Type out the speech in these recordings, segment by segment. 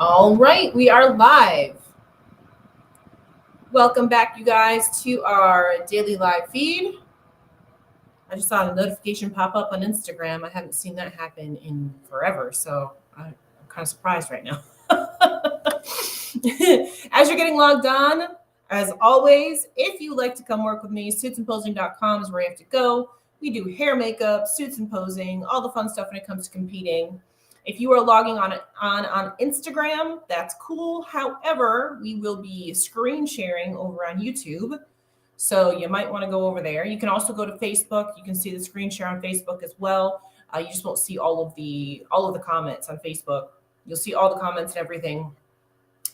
All right, we are live. Welcome back, you guys, to our daily live feed. I just saw a notification pop up on Instagram. I haven't seen that happen in forever, so I'm kind of surprised right now. As you're getting logged on, as always, if you like to come work with me, suitsandposing.com is where you have to go. We do hair, makeup, suits and posing, all the fun stuff when it comes to competing. If you are logging on Instagram, that's cool. However, we will be screen sharing over on YouTube. So you might want to go over there. You can also go to Facebook. You can see the screen share on Facebook as well. You just won't see all of the comments on Facebook. You'll see all the comments and everything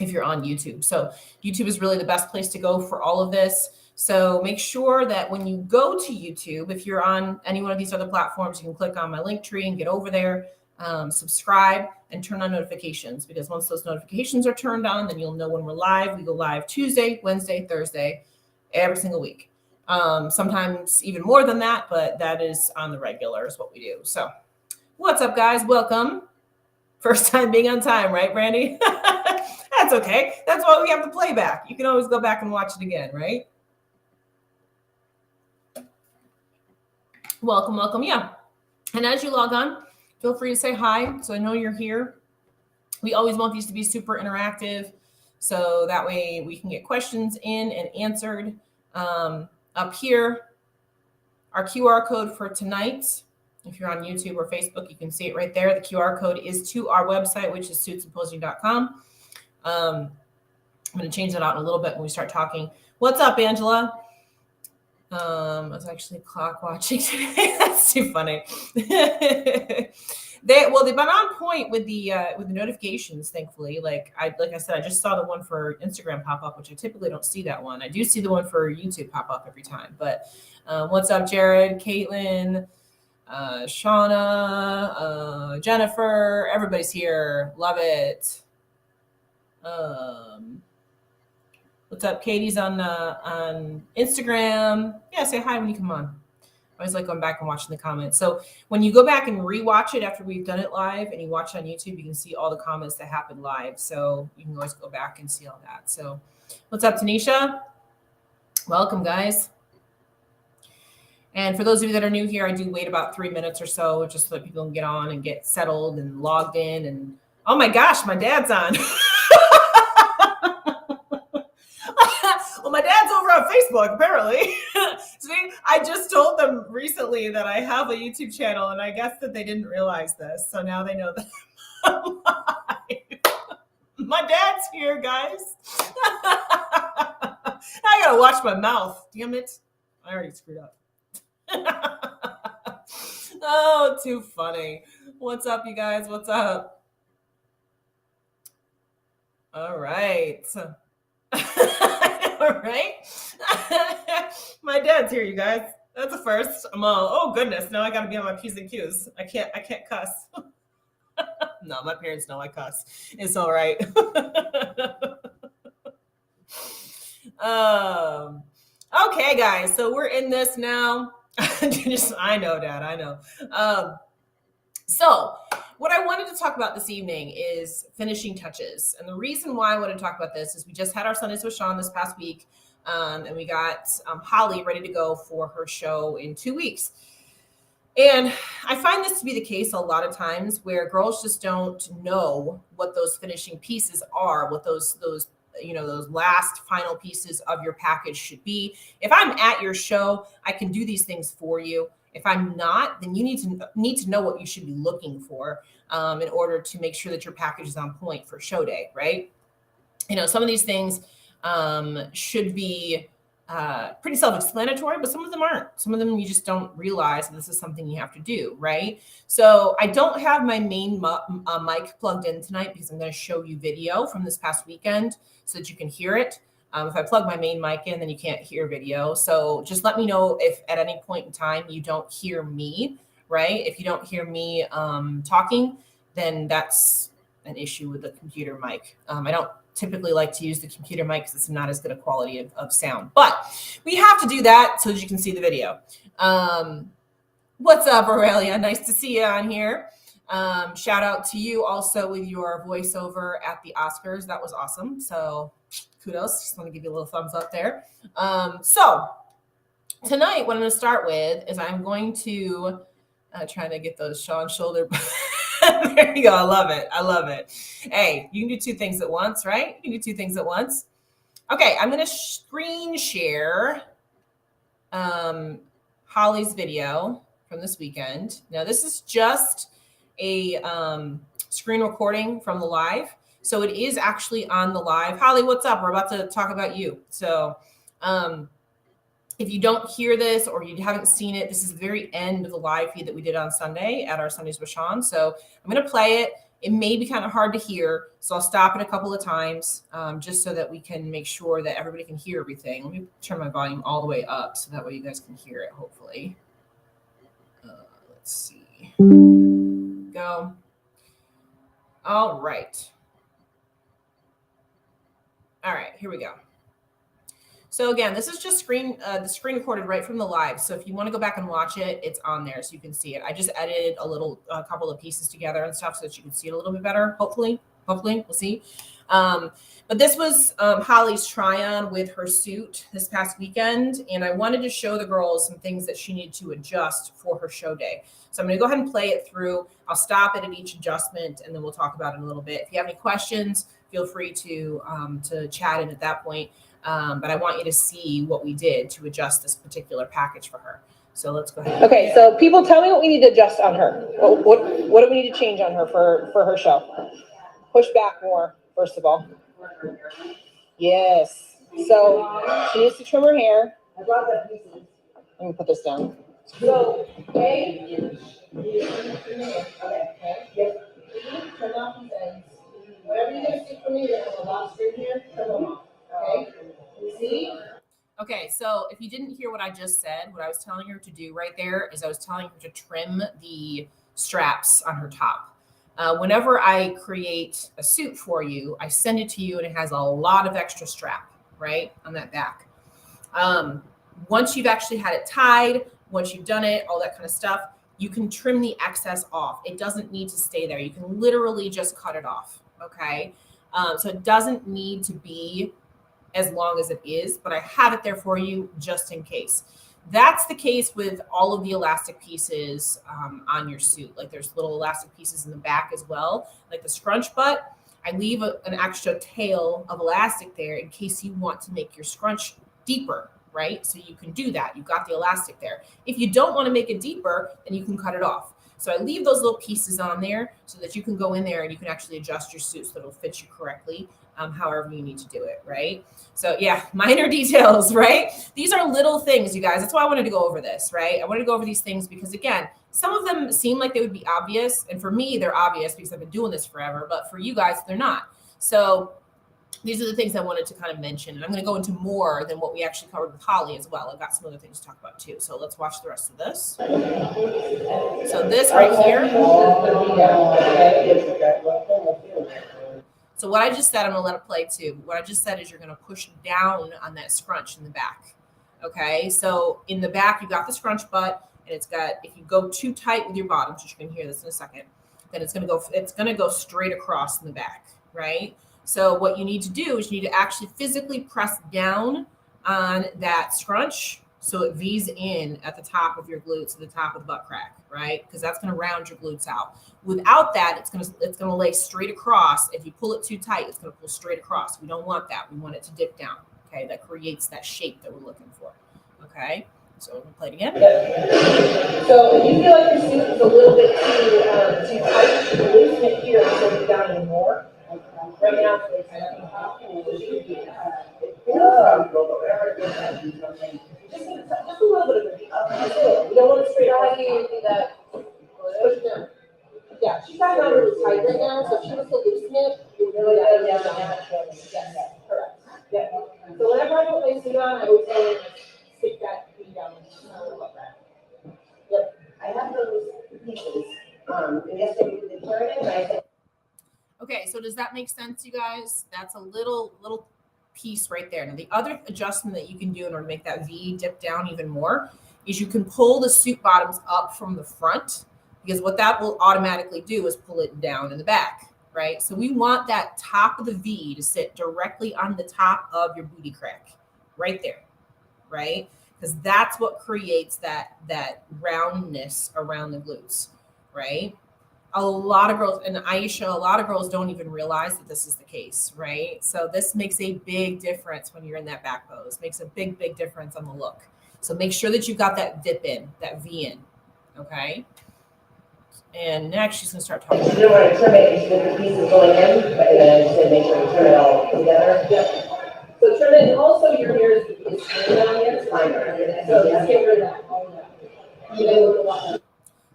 if you're on YouTube. So YouTube is really the best place to go for all of this. So make sure that when you go to YouTube, if you're on any one of these other platforms, you can click on my link tree and get over there, subscribe and turn on notifications, because once those notifications are turned on, then you'll know when we're live. We go live Tuesday, Wednesday, Thursday, every single week. Sometimes even more than that, but that is on the regular is what we do. So what's up, guys? Welcome. First time being on time, right, Brandy? That's okay. That's why we have the playback. You can always go back and watch it again, right? Welcome. Yeah. And as you log on, feel free to say hi so I know you're here. We always want these to be super interactive, so that way we can get questions in and answered. Up here, our QR code for tonight. If you're on YouTube or Facebook, you can see it right there. The QR code is to our website, which is suitsandposing.com. I'm going to change that out in a little bit when we start talking. What's up, Angela? I was actually clock watching today. That's too funny. They've been on point with the notifications, thankfully. Like I said, I just saw the one for Instagram pop up, which I typically don't see that one. I do see the one for YouTube pop up every time. But what's up, Jared, Caitlin, Shauna, Jennifer? Everybody's here. Love it. What's up? Katie's on Instagram. Yeah, say hi when you come on. I always like going back and watching the comments. So when you go back and rewatch it after we've done it live and you watch it on YouTube, you can see all the comments that happened live. So you can always go back and see all that. So what's up, Tanisha? Welcome, guys. And for those of you that are new here, I do wait about 3 minutes or so just so that people can get on and get settled and logged in. And oh my gosh, my dad's on. Well, my dad's over on Facebook, apparently. See, I just told them recently that I have a YouTube channel, and I guess that they didn't realize this. So now they know that I'm live. My dad's here, guys. I gotta watch my mouth. Damn it. I already screwed up. Oh, too funny. What's up, you guys? What's up? All right. All right. My dad's here, you guys. That's a first. I'm all, oh goodness, now I gotta be on my P's and Q's. I can't cuss. No, my parents know I cuss. It's all right. Okay, guys, so we're in this now. I know, Dad, I know. So what I wanted to talk about this evening is finishing touches. And the reason why I want to talk about this is we just had our Sundays with Sean this past week, and we got Holly ready to go for her show in 2 weeks. And I find this to be the case a lot of times where girls just don't know what those finishing pieces are, what those last final pieces of your package should be. If I'm at your show, I can do these things for you. If I'm not, then you need to know what you should be looking for in order to make sure that your package is on point for show day, right? Some of these things should be pretty self-explanatory, but some of them aren't. Some of them you just don't realize this is something you have to do, right? So I don't have my main mic plugged in tonight because I'm going to show you video from this past weekend so that you can hear it. If I plug my main mic in, then you can't hear video. So just let me know if at any point in time you don't hear me, right? If you don't hear me talking, then that's an issue with the computer mic. I don't typically like to use the computer mic because it's not as good a quality of sound. But we have to do that so that you can see the video. What's up, Aurelia? Nice to see you on here. Shout out to you also with your voiceover at the Oscars. That was awesome. So kudos. Just want to give you a little thumbs up there. So tonight, what I'm going to start with is I'm going to try to get those Sean shoulder. There you go. I love it. I love it. Hey, you can do two things at once, right? You can do two things at once. Okay, I'm going to screen share Holly's video from this weekend. Now, this is just a screen recording from the live. So it is actually on the live. Holly, what's up? We're about to talk about you. So if you don't hear this or you haven't seen it, this is the very end of the live feed that we did on Sunday at our Sundays with Sean. So I'm going to play it. It may be kind of hard to hear, so I'll stop it a couple of times just so that we can make sure that everybody can hear everything. Let me turn my volume all the way up so that way you guys can hear it, hopefully. Let's see. Go. All right. All right, here we go. So again, this is just the screen recorded right from the live. So if you want to go back and watch it, it's on there so you can see it. I just edited a couple of pieces together and stuff so that you can see it a little bit better. Hopefully, we'll see. But this was Holly's try-on with her suit this past weekend, and I wanted to show the girls some things that she needed to adjust for her show day. So I'm going to go ahead and play it through. I'll stop it at each adjustment, and then we'll talk about it in a little bit. If you have any questions, feel free to chat in at that point. But I want you to see what we did to adjust this particular package for her. So let's go ahead. Okay, so people, tell me what we need to adjust on her. What do we need to change on her for her show? Push back more, first of all. Yes. So she needs to trim her hair. I brought the pieces. Let me put this down. So, okay. Turn off these ends. Whatever you're going to see from me, there's a lot of straight here. Turn them off. Okay. See? Okay, so if you didn't hear what I just said, what I was telling her to do right there is I was telling her to trim the straps on her top. Whenever I create a suit for you, I send it to you and it has a lot of extra strap, right, on that back. Once you've actually had it tied, once you've done it, all that kind of stuff, you can trim the excess off. It doesn't need to stay there. You can literally just cut it off, okay? So it doesn't need to be as long as it is, but I have it there for you just in case. That's the case with all of the elastic pieces on your suit. Like there's little elastic pieces in the back as well, like the scrunch butt. I leave an extra tail of elastic there in case you want to make your scrunch deeper, right? So you can do that. You've got the elastic there. If you don't want to make it deeper, then you can cut it off. So I leave those little pieces on there so that you can go in there and you can actually adjust your suit so that it'll fit you correctly, however you need to do it, right? So yeah, minor details, right? These are little things, you guys. That's why I wanted to go over this, right? I wanted to go over these things because, again, some of them seem like they would be obvious. And for me, they're obvious because I've been doing this forever. But for you guys, they're not. So these are the things I wanted to kind of mention. And I'm going to go into more than what we actually covered with Holly as well. I've got some other things to talk about too. So let's watch the rest of this. So this right here. So what I just said, I'm going to let it play too. What I just said is you're going to push down on that scrunch in the back. Okay. So in the back, you've got the scrunch butt and it's got, if you go too tight with your bottoms, which you can hear this in a second, then it's going to go straight across in the back. Right. So what you need to do is you need to actually physically press down on that scrunch so it V's in at the top of your glutes, at the top of the butt crack, right? Because that's going to round your glutes out. Without that, it's going to lay straight across. If you pull it too tight, it's going to pull straight across. We don't want that. We want it to dip down, okay? That creates that shape that we're looking for, okay? So we're going to play it again. So if you feel like your suit is a little bit too tight, you can loosen it here and pull it down even more. Right now, just a little bit of it. We don't want to straight out. How do you do that? Push it down. Yeah, she's got it on really tight right now, so if she was to loosen it, you would really get it down. Yes, correct. Yeah. So whenever I put my suit on, I always go and stick that feet down. Yep. I have those pieces. And yesterday we did turn it, and I said. Okay, so does that make sense, you guys? That's a little piece right there. Now, the other adjustment that you can do in order to make that V dip down even more is you can pull the suit bottoms up from the front. because what that will automatically do is pull it down in the back, right? So we want that top of the V to sit directly on the top of your booty crack, right there, right? Because that's what creates that roundness around the glutes, right? A lot of girls, and Aisha, a lot of girls don't even realize that this is the case, right? So this makes a big difference when you're in that back pose. Makes a big, big difference on the look. So make sure that you've got that dip in, that V in, okay? And next, she's gonna start talking. You don't want to trim it into different pieces going in, and then just to make sure you trim it all together. Yep. So trim it, and also your hair is down here, it's fine. So just get rid of that. Even with the water.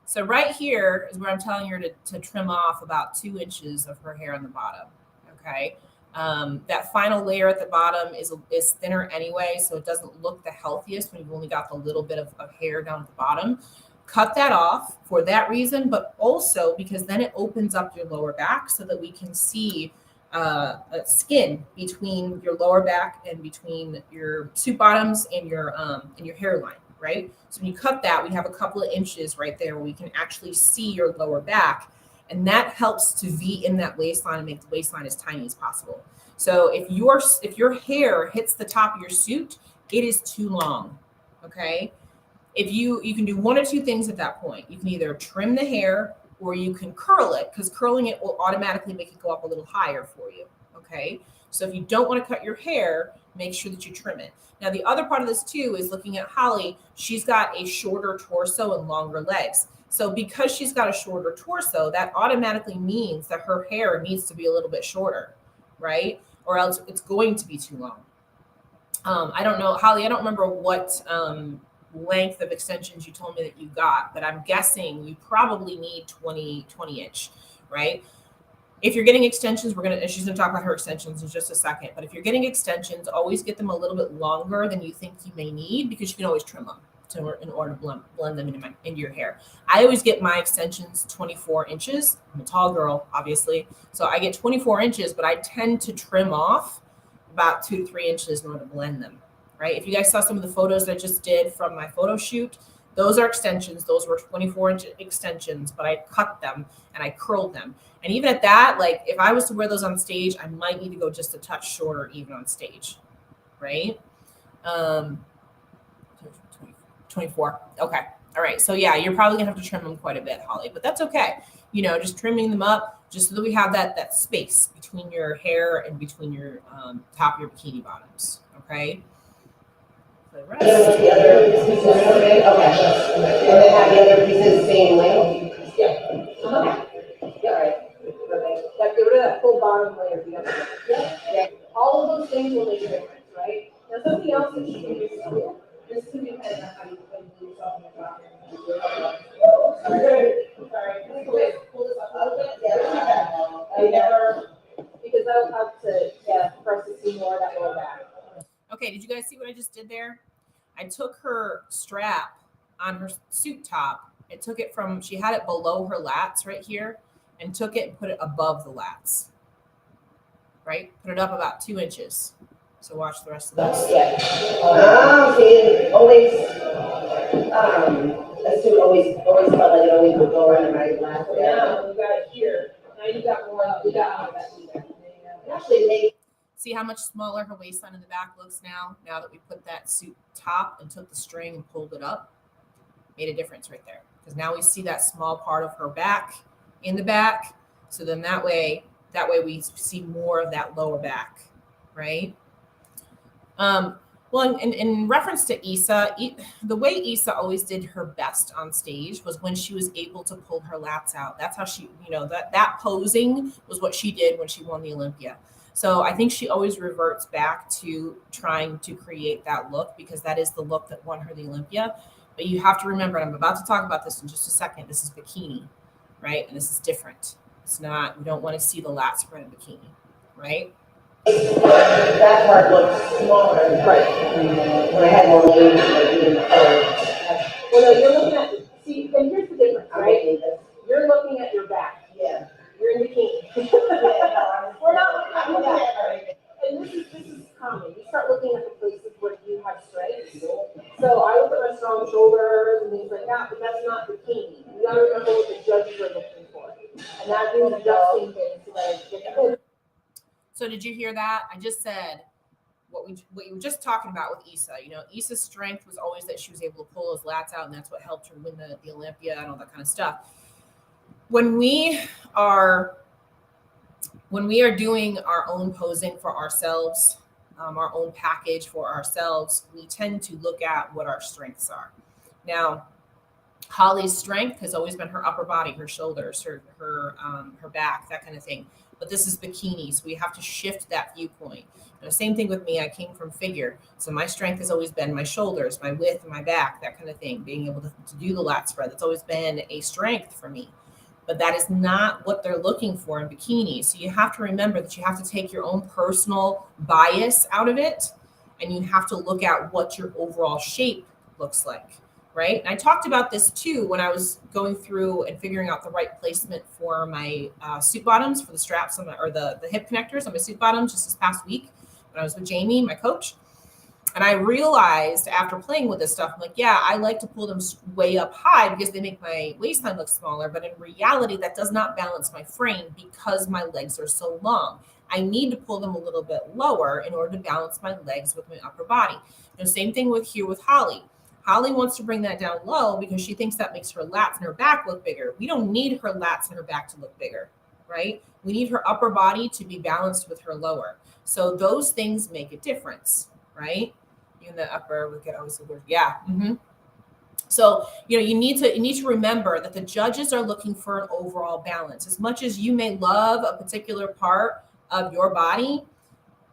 So right here is where I'm telling her to trim off about 2 inches of her hair on the bottom, okay? That final layer at the bottom is thinner anyway, so it doesn't look the healthiest when you've only got the little bit of hair down at the bottom. Cut that off for that reason, but also because then it opens up your lower back so that we can see skin between your lower back and between your suit bottoms and your hairline, right? So when you cut that, we have a couple of inches right there where we can actually see your lower back, and that helps to V in that waistline and make the waistline as tiny as possible. So if your hair hits the top of your suit, it is too long, okay? If you can do one or two things at that point. You can either trim the hair or you can curl it, because curling it will automatically make it go up a little higher for you, okay? So if you don't want to cut your hair, make sure that you trim it. Now, the other part of this too is looking at Holly. She's got a shorter torso and longer legs. So because she's got a shorter torso, that automatically means that her hair needs to be a little bit shorter, right? Or else it's going to be too long. I don't know, Holly, I don't remember what length of extensions you told me that you got, but I'm guessing you probably need 20 inch, right? If you're getting extensions, she's gonna talk about her extensions in just a second, but if you're getting extensions, always get them a little bit longer than you think you may need, because you can always trim them in order to blend them into your hair. I always get my extensions 24 inches. I'm a tall girl, obviously, so I get 24 inches, but I tend to trim off about 2 to 3 inches in order to blend them, right? If you guys saw some of the photos I just did from my photo shoot, those are extensions. Those were 24-inch extensions, but I cut them and I curled them. And even at that, like if I was to wear those on stage, I might need to go just a touch shorter even on stage, right? 24. Okay. All right. So yeah, you're probably gonna have to trim them quite a bit, Holly, but that's okay. You know, just trimming them up just so that we have that space between your hair and between your top of your bikini bottoms. Okay. The rest. The other pieces okay. And then have the other pieces same length. Yeah. Yeah, right. Perfect. Like get rid of that full bottom layer. Yeah. All of those things will make a difference, right? Now something else that you can do too. This could depend on how you do something about it. Sorry. Pull this up a little bit. Yeah. Because that'll help for us to see more of that lower back. Okay, did you guys see what I just did there? I took her strap on her suit top. She had it below her lats right here, and took it and put it above the lats. Right? Put it up about 2 inches. So watch the rest of this. Yeah. See, always, a suit always felt like it always would go around my lap. Yeah, you got it here. Now you got more, we got more of that here. Actually, see how much smaller her waistline in the back looks now that we put that suit top and took the string and pulled it up? Made a difference right there. Because now we see that small part of her back in the back. So then that way we see more of that lower back, right? Well, in reference to Issa, the way Issa always did her best on stage was when she was able to pull her lats out. That's how she, that posing was what she did when she won the Olympia. So I think she always reverts back to trying to create that look, because that is the look that won her the Olympia. But you have to remember, and I'm about to talk about this in just a second, this is bikini, right? And this is different. It's not, we don't want to see the lats spread in bikini, right? That part looks smaller. Right. When I had more ladies, well, no, you're looking at, see, and here's the difference, right? You're looking at your back. Yeah. You're in bikini. We're not looking at your back. And this is common. You start looking at the places where you have strength. So I look at my strong shoulders and things like that, but that's not bikini. You gotta remember what the judges are looking for. And that means adjusting things so that it's different. So did you hear that? I just said what you were just talking about with Issa. You know, Issa's strength was always that she was able to pull those lats out, and that's what helped her win the Olympia and all that kind of stuff. When we are doing our own posing for ourselves, our own package for ourselves, we tend to look at what our strengths are. Now, Holly's strength has always been her upper body, her shoulders, her back, that kind of thing. But this is bikini, so we have to shift that viewpoint. You know, same thing with me. I came from figure, so my strength has always been my shoulders, my width, my back, that kind of thing. Being able to do the lat spread, that's always been a strength for me. But that is not what they're looking for in bikini. So you have to remember that you have to take your own personal bias out of it, and you have to look at what your overall shape looks like, right? And I talked about this too when I was going through and figuring out the right placement for my suit bottoms, for the straps on or the hip connectors on my suit bottoms just this past week when I was with Jamie, my coach. And I realized after playing with this stuff, I'm like, yeah, I like to pull them way up high because they make my waistline look smaller. But in reality, that does not balance my frame because my legs are so long. I need to pull them a little bit lower in order to balance my legs with my upper body. You know, same thing with Holly. Holly wants to bring that down low because she thinks that makes her lats and her back look bigger. We don't need her lats and her back to look bigger, right? We need her upper body to be balanced with her lower. So those things make a difference, right? In the upper, we get always the word, yeah. Mm-hmm. So, you know, you need to remember that the judges are looking for an overall balance. As much as you may love a particular part of your body,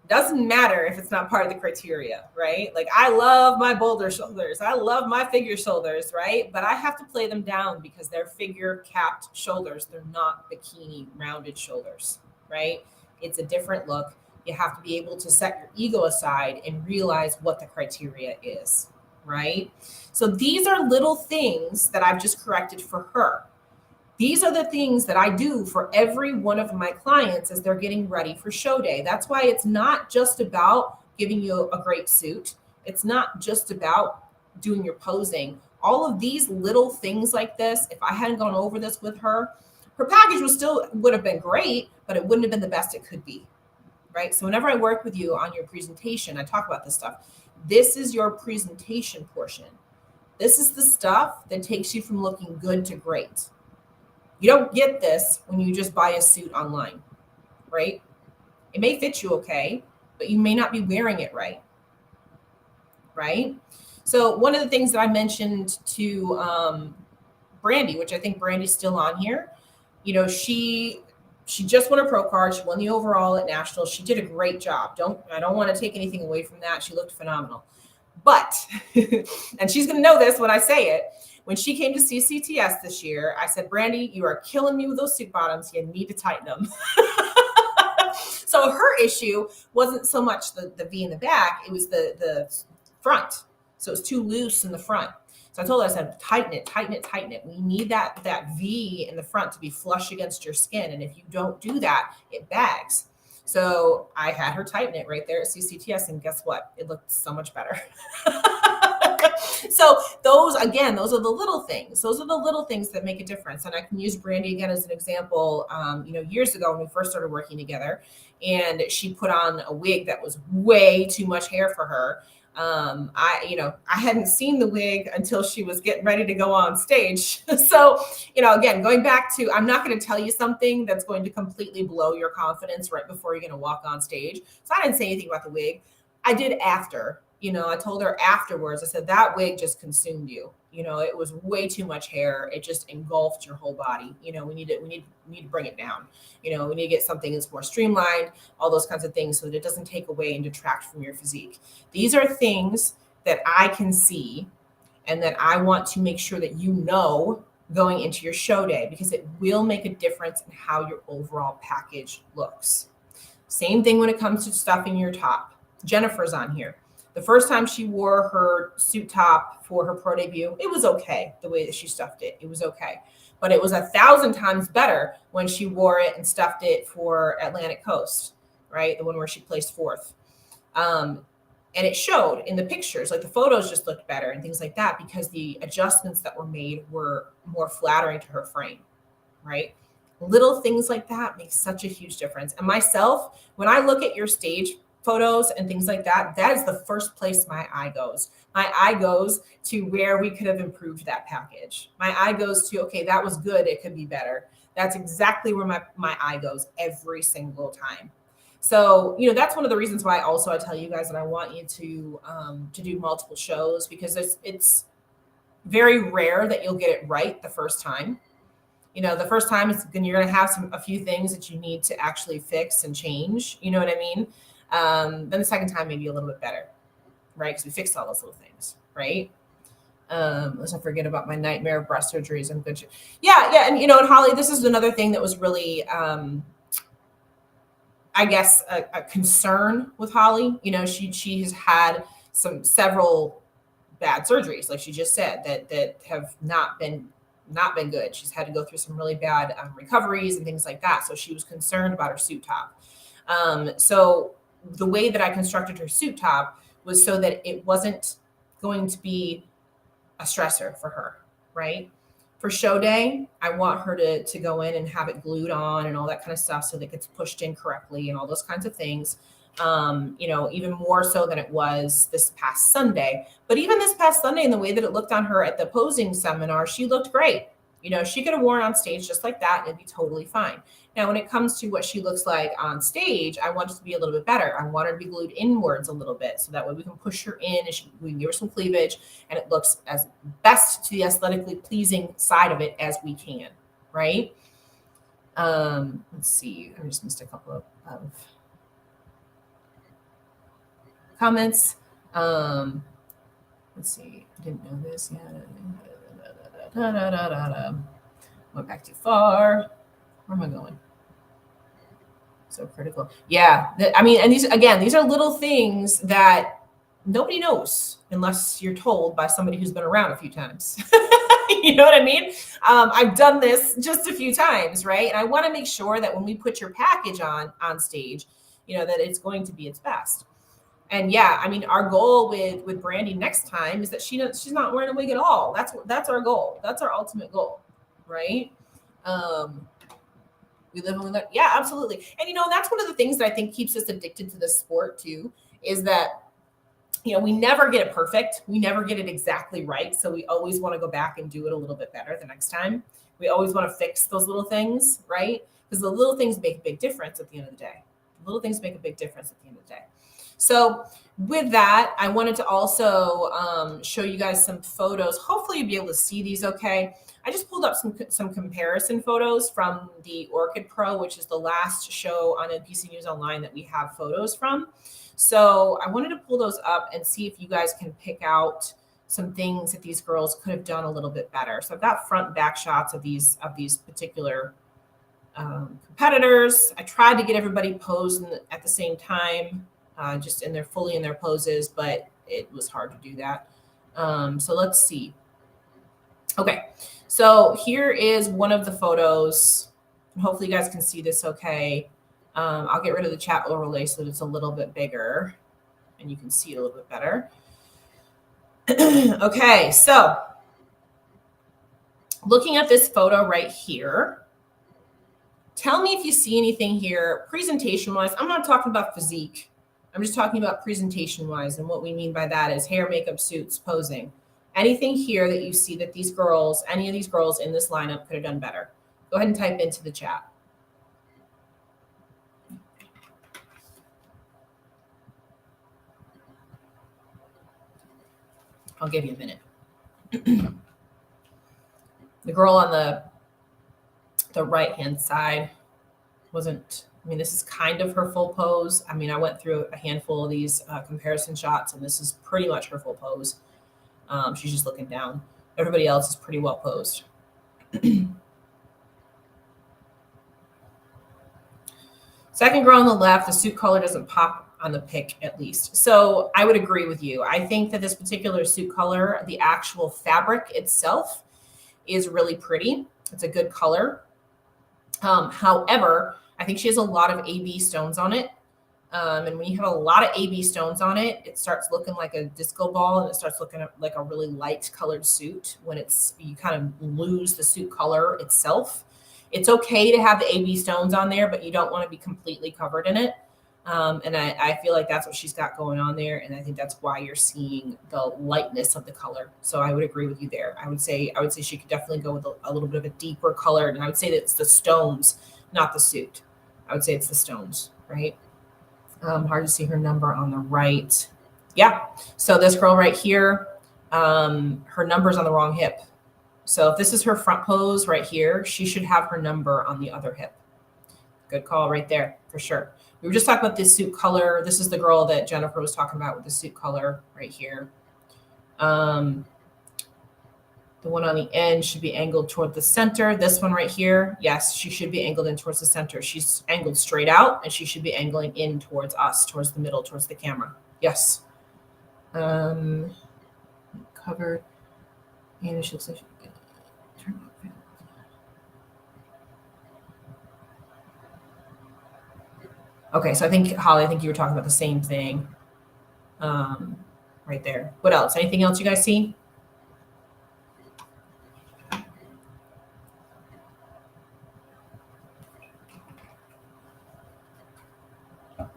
doesn't matter if it's not part of the criteria, right? Like I love my boulder shoulders. I love my figure shoulders, right? But I have to play them down because they're figure capped shoulders. They're not bikini rounded shoulders, right? It's a different look. You have to be able to set your ego aside and realize what the criteria is, right? So these are little things that I've just corrected for her. These are the things that I do for every one of my clients as they're getting ready for show day. That's why it's not just about giving you a great suit. It's not just about doing your posing. All of these little things like this, if I hadn't gone over this with her, her package would have been great, but it wouldn't have been the best it could be. Right? So whenever I work with you on your presentation, I talk about this stuff. This is your presentation portion. This is the stuff that takes you from looking good to great. You don't get this when you just buy a suit online, right? It may fit you okay, but you may not be wearing it right, right? So one of the things that I mentioned to Brandy, which I think Brandy's still on here, you know, she just won her pro card. She won the overall at Nationals. She did a great job. I don't want to take anything away from that. She looked phenomenal. But, and she's going to know this when I say it, when she came to CCTS this year, I said, Brandy, you are killing me with those suit bottoms. You need to tighten them. So her issue wasn't so much the V in the back. It was the front. So it was too loose in the front. So I told her, I said, tighten it, tighten it, tighten it. We need that V in the front to be flush against your skin. And if you don't do that, it bags. So I had her tighten it right there at CCTS. And guess what? It looked so much better. So those are the little things. Those are the little things that make a difference. And I can use Brandy again as an example. Years ago when we first started working together, and she put on a wig that was way too much hair for her. I hadn't seen the wig until she was getting ready to go on stage. So, again, going back to, I'm not going to tell you something that's going to completely blow your confidence right before you're going to walk on stage. So I didn't say anything about the wig. I did after. I told her afterwards, I said, that wig just consumed you. It was way too much hair. It just engulfed your whole body. We need to bring it down. We need to get something that's more streamlined, all those kinds of things so that it doesn't take away and detract from your physique. These are things that I can see and that I want to make sure that going into your show day, because it will make a difference in how your overall package looks. Same thing when it comes to stuffing your top. Jennifer's on here. The first time she wore her suit top for her pro debut, it was okay the way that she stuffed it. It was okay. But it was 1,000 times better when she wore it and stuffed it for Atlantic Coast, right? The one where she placed fourth. And it showed in the pictures, like the photos just looked better and things like that because the adjustments that were made were more flattering to her frame, right? Little things like that make such a huge difference. And myself, when I look at your stage photos and things like that, that is the first place my eye goes. My eye goes to where we could have improved that package. My eye goes to, okay, that was good. It could be better. That's exactly where my eye goes every single time. So, that's one of the reasons why also I tell you guys that I want you to do multiple shows because it's very rare that you'll get it right the first time. The first time you're going to have a few things that you need to actually fix and change. You know what I mean? Then the second time, maybe a little bit better, right? Because we fixed all those little things, right? Let's not forget about my nightmare of breast surgeries. I'm good. Yeah. And Holly, this is another thing that was really, I guess, a concern with Holly. She has had several bad surgeries, like she just said, that have not been good. She's had to go through some really bad recoveries and things like that. So she was concerned about her suit top. So the way that I constructed her suit top was so that it wasn't going to be a stressor for her, right? For show day, I want her to go in and have it glued on and all that kind of stuff so that it gets pushed in correctly and all those kinds of things. Even more so than it was this past Sunday. But even this past Sunday, in the way that it looked on her at the posing seminar, she looked great. She could have worn on stage just like that and it'd be totally fine. Now, when it comes to what she looks like on stage, I want it to be a little bit better. I want her to be glued inwards a little bit so that way we can push her in and we can give her some cleavage and it looks as best to the aesthetically pleasing side of it as we can, right? Let's see. I just missed a couple of comments. Let's see. I didn't know this. Went back too far. Where am I going? So critical. Yeah. And these are little things that nobody knows unless you're told by somebody who's been around a few times. You know what I mean? I've done this just a few times, right? And I want to make sure that when we put your package on stage, that it's going to be its best. And yeah, our goal with Brandy next time is that she's not wearing a wig at all. That's our goal. That's our ultimate goal, right? We live and we learn. Yeah, absolutely. And that's one of the things that I think keeps us addicted to this sport too, is that we never get it perfect. We never get it exactly right. So we always want to go back and do it a little bit better the next time. We always want to fix those little things, right? Because the little things make a big difference at the end of the day. The little things make a big difference at the end of the day. So with that, I wanted to also show you guys some photos. Hopefully you'll be able to see these okay. I just pulled up some comparison photos from the Orchid Pro, which is the last show on NPC News Online that we have photos from. So I wanted to pull those up and see if you guys can pick out some things that these girls could have done a little bit better. So I've got front and back shots of these particular competitors. I tried to get everybody posed at the same time, just fully in their poses, but it was hard to do that. So let's see. Okay, so here is one of the photos. Hopefully you guys can see this okay. I'll get rid of the chat overlay so that it's a little bit bigger and you can see it a little bit better. Okay, so looking at this photo right here, tell me if you see anything here presentation-wise. I'm not talking about physique. I'm just talking about presentation-wise, and what we mean by that is hair, makeup, suits, posing. Anything here that you see that any of these girls in this lineup could have done better? Go ahead and type into the chat. I'll give you a minute. The girl on the right-hand side wasn't, this is kind of her full pose. I went through a handful of these comparison shots, and this is pretty much her full pose. She's just looking down. Everybody else is pretty well posed. Second girl on the left, the suit color doesn't pop on the pic, at least. So I would agree with you. I think that this particular suit color, the actual fabric itself, is really pretty. It's a good color. However, I think she has a lot of AB stones on it. And when you have a lot of AB stones on it, it starts looking like a disco ball, and it starts looking like a really light colored suit when you kind of lose the suit color itself. It's okay to have the AB stones on there, but you don't want to be completely covered in it. And I feel like that's what she's got going on there. And I think that's why you're seeing the lightness of the color. So I would agree with you there. I would say she could definitely go with a little bit of a deeper color. And I would say that it's the stones, not the suit. I would say it's the stones, right? Hard to see her number on the right. Yeah. So this girl right here, her number's on the wrong hip. So if this is her front pose right here, she should have her number on the other hip. Good call right there, for sure. We were just talking about this suit color. This is the girl that Jennifer was talking about with the suit color right here. The one on the end should be angled toward the center. This one right here, yes, she should be angled in towards the center. She's angled straight out, and she should be angling in towards us, towards the middle, towards the camera. Yes. Covered. And she looks like turn off. Okay, so Holly, I think you were talking about the same thing right there. What else? Anything else you guys see?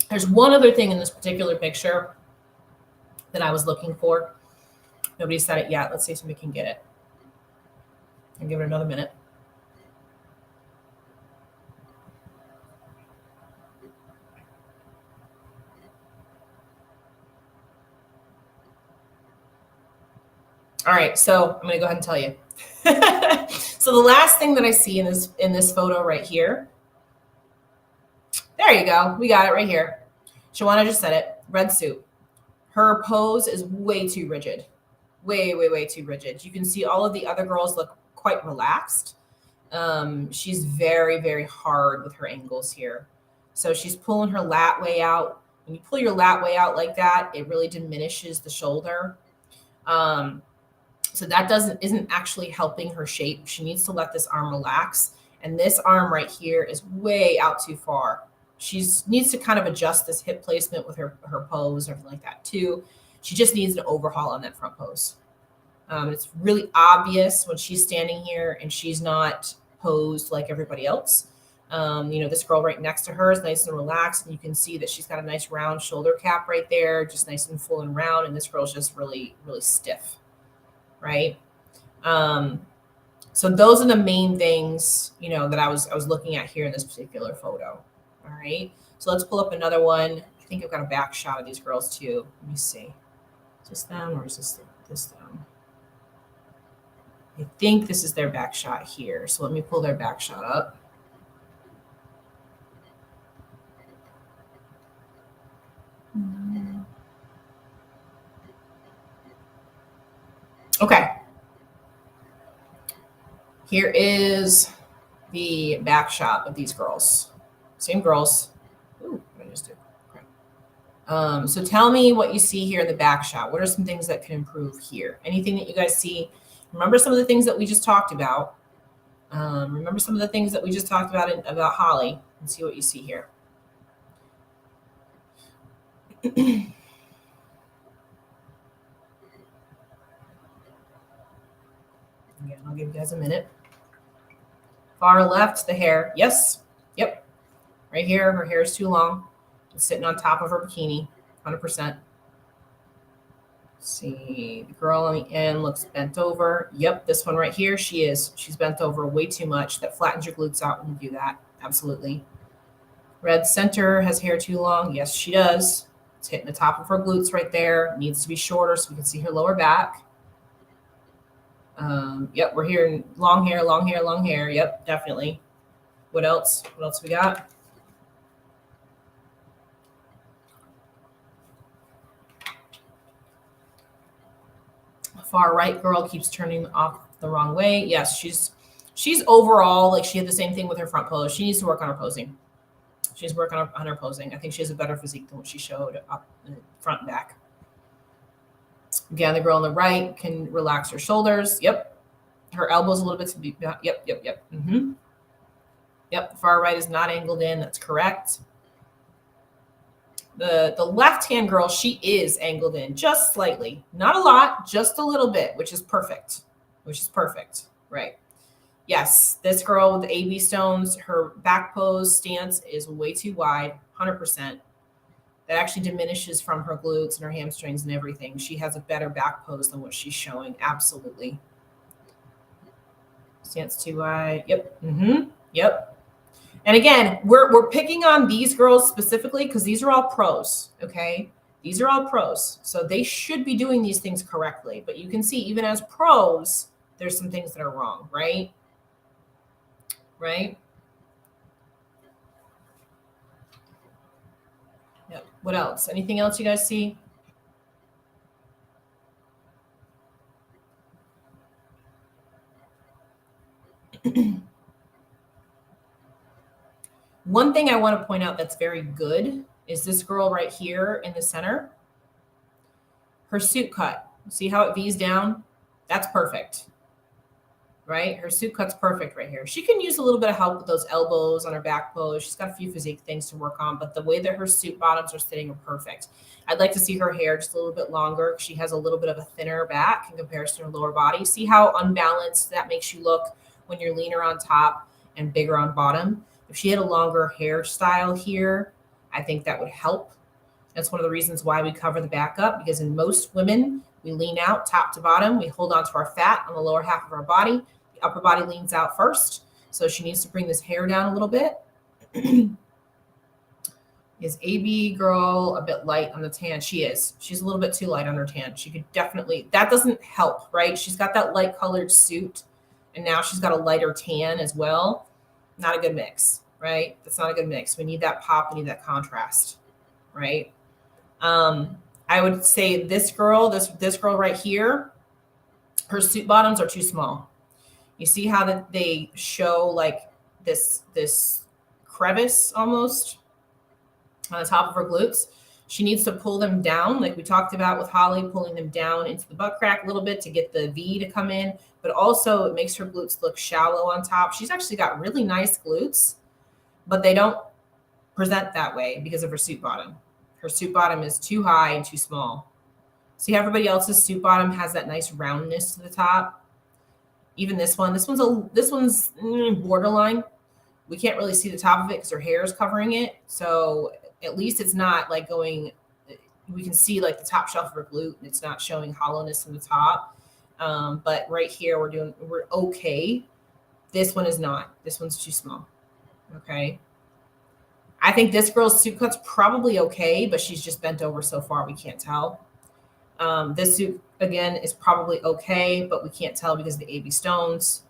There's one other thing in this particular picture that I was looking for. Nobody said it yet. Let's see if somebody can get it. I'll give it another minute. All right, so I'm going to go ahead and tell you. So the last thing that I see in this photo right here, there you go. We got it right here. Shawana just said it. Red suit. Her pose is way too rigid. Way, way, way too rigid. You can see all of the other girls look quite relaxed. She's very, very hard with her angles here. So she's pulling her lat way out. When you pull your lat way out like that, it really diminishes the shoulder. So that isn't actually helping her shape. She needs to let this arm relax. And this arm right here is way out too far. She needs to kind of adjust this hip placement with her pose or something like that too. She just needs an overhaul on that front pose. It's really obvious when she's standing here and she's not posed like everybody else. This girl right next to her is nice and relaxed, and you can see that she's got a nice round shoulder cap right there, just nice and full and round. And this girl's just really, really stiff, right? So those are the main things, that I was looking at here in this particular photo. All right. So let's pull up another one. I think I've got a back shot of these girls too. Let me see. Is this them or is this them? I think this is their back shot here. So let me pull their back shot up. Okay. Here is the back shot of these girls. Same girls. Ooh, what did I just do? Okay. So tell me what you see here in the back shot. What are some things that can improve here? Anything that you guys see? Remember some of the things that we just talked about. Remember some of the things that we just talked about Holly, and see what you see here. Again, I'll give you guys a minute. Far left, the hair. Yes. Yep. Right here, her hair is too long. It's sitting on top of her bikini, 100%. See, the girl on the end looks bent over. Yep, this one right here, she's bent over way too much. That flattens your glutes out when you do that. Absolutely. Red center has hair too long. Yes, she does. It's hitting the top of her glutes right there. Needs to be shorter so we can see her lower back. Yep, we're hearing long hair, long hair, long hair. Yep, definitely. What else? What else we got? Far right girl keeps turning off the wrong way. Yes, she's overall, like she had the same thing with her front pose. She needs to work on her posing. She's working on her posing. I think she has a better physique than what she showed up front and back. Again, the girl on the right can relax her shoulders. Yep. Her elbows a little bit to be, yep. Mm-hmm. Yep, far right is not angled in. That's correct. The left-hand girl, she is angled in just slightly. Not a lot, just a little bit, which is perfect. Right. Yes, this girl with the AB stones, her back pose stance is way too wide, 100%. That actually diminishes from her glutes and her hamstrings and everything. She has a better back pose than what she's showing. Absolutely. Stance too wide. Yep. Yep. And again, we're picking on these girls specifically because these are all pros, okay? These are all pros. So they should be doing these things correctly. But you can see even as pros, there's some things that are wrong, right? Right? Yep. What else? Anything else you guys see? One thing I want to point out that's very good is this girl right here in the center. Her suit cut. See how it V's down? That's perfect. Right? Her suit cut's perfect right here. She can use a little bit of help with those elbows on her back pose. She's got a few physique things to work on, but the way that her suit bottoms are sitting are perfect. I'd like to see her hair just a little bit longer. She has a little bit of a thinner back in comparison to her lower body. See how unbalanced that makes you look when you're leaner on top and bigger on bottom? If she had a longer hairstyle here, I think that would help. That's one of the reasons why we cover the back up, because in most women, we lean out top to bottom. We hold on to our fat on the lower half of our body. The upper body leans out first. So she needs to bring this hair down a little bit. Is AB girl a bit light on the tan? She is. She's a little bit too light on her tan. She could definitely, that doesn't help, right? She's got that light colored suit and now she's got a lighter tan as well. Not a good mix, right? That's not a good mix. We need that pop. We need that contrast, right? I would say this girl, this girl right here, her suit bottoms are too small. You see how that they show like this crevice almost on the top of her glutes. She needs to pull them down, like we talked about with Holly, pulling them down into the butt crack a little bit to get the V to come in, but also it makes her glutes look shallow on top. She's actually got really nice glutes, but they don't present that way because of her suit bottom. Her suit bottom is too high and too small. See how everybody else's suit bottom has that nice roundness to the top? Even this one's borderline. We can't really see the top of it because her hair is covering it. So at least it's not like going, we can see like the top shelf of her glute and it's not showing hollowness in the top. But right here, we're okay. This one is not. This one's too small. Okay. I think this girl's suit cut's probably okay, but she's just bent over so far we can't tell. This suit, again, is probably okay, but we can't tell because of the AB stones.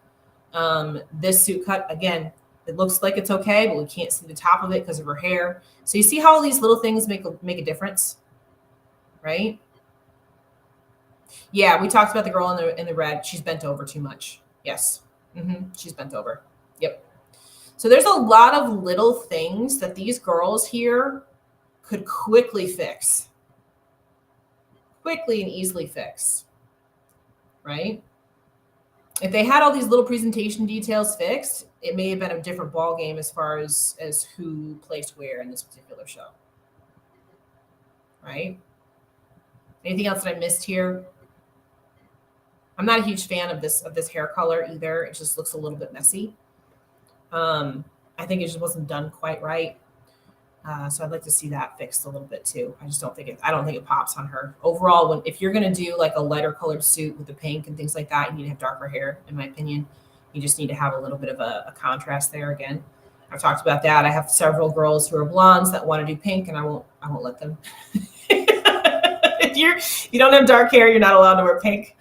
This suit cut, again, it looks like it's okay, but we can't see the top of it because of her hair. So you see how all these little things make a difference, right? Yeah, we talked about the girl in the red. She's bent over too much. Yes. She's bent over. Yep. So there's a lot of little things that these girls here could quickly fix. Quickly and easily fix. Right? If they had all these little presentation details fixed, it may have been a different ball game as far as who placed where in this particular show. Right? Anything else that I missed here? I'm not a huge fan of this hair color either. It just looks a little bit messy. I think it just wasn't done quite right. So I'd like to see that fixed a little bit too. I don't think it pops on her. Overall, if you're going to do like a lighter colored suit with the pink and things like that, you need to have darker hair, in my opinion. You just need to have a little bit of a contrast there again. I've talked about that. I have several girls who are blondes that want to do pink, and I won't let them. If you don't have dark hair, you're not allowed to wear pink.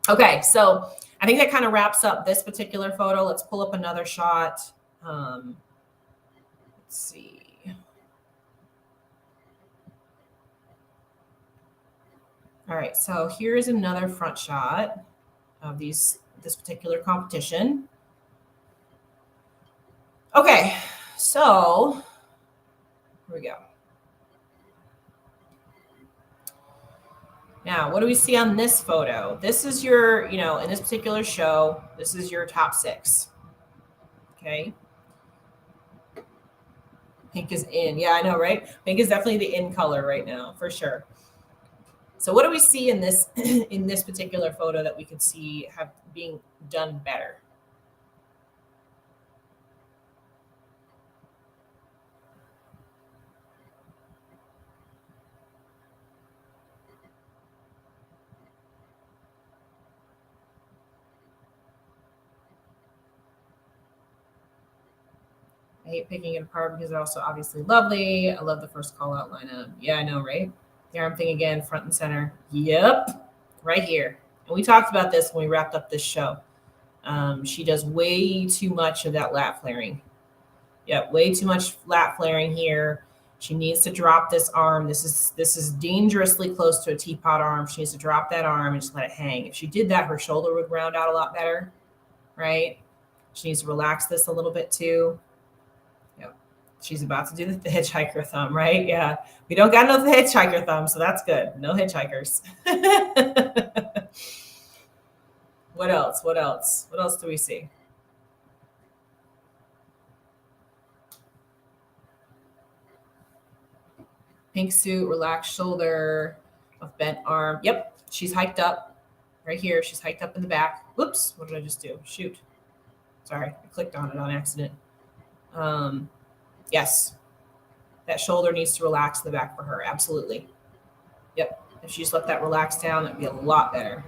Okay, so I think that kind of wraps up this particular photo. Let's pull up another shot. Let's see. All right, so here's another front shot of this particular competition. Okay, so here we go. Now, what do we see on this photo? This is your, in this particular show, this is your top 6. Okay. Pink is in. Yeah, I know, right? Pink is definitely the in color right now, for sure. So what do we see in this in this particular photo that we could see have being done better? I hate picking it apart because they're also obviously lovely. I love the first call out lineup. Yeah, I know, right? The arm thing again, front and center. Yep, right here. And we talked about this when we wrapped up this show. She does way too much of that lat flaring. Yep, way too much lat flaring here. She needs to drop this arm. This is dangerously close to a teapot arm. She needs to drop that arm and just let it hang. If she did that, her shoulder would round out a lot better, right? She needs to relax this a little bit too. Yep. She's about to do the hitchhiker thumb, right? Yeah. We don't got no hitchhiker thumb, so that's good. No hitchhikers. What else? What else? What else do we see? Pink suit, relaxed shoulder, a bent arm. Yep, she's hiked up right here. She's hiked up in the back. Whoops, what did I just do? Shoot. Sorry, I clicked on it on accident. Yes, that shoulder needs to relax in the back for her. Absolutely. Yep, if she just let that relax down, that'd be a lot better.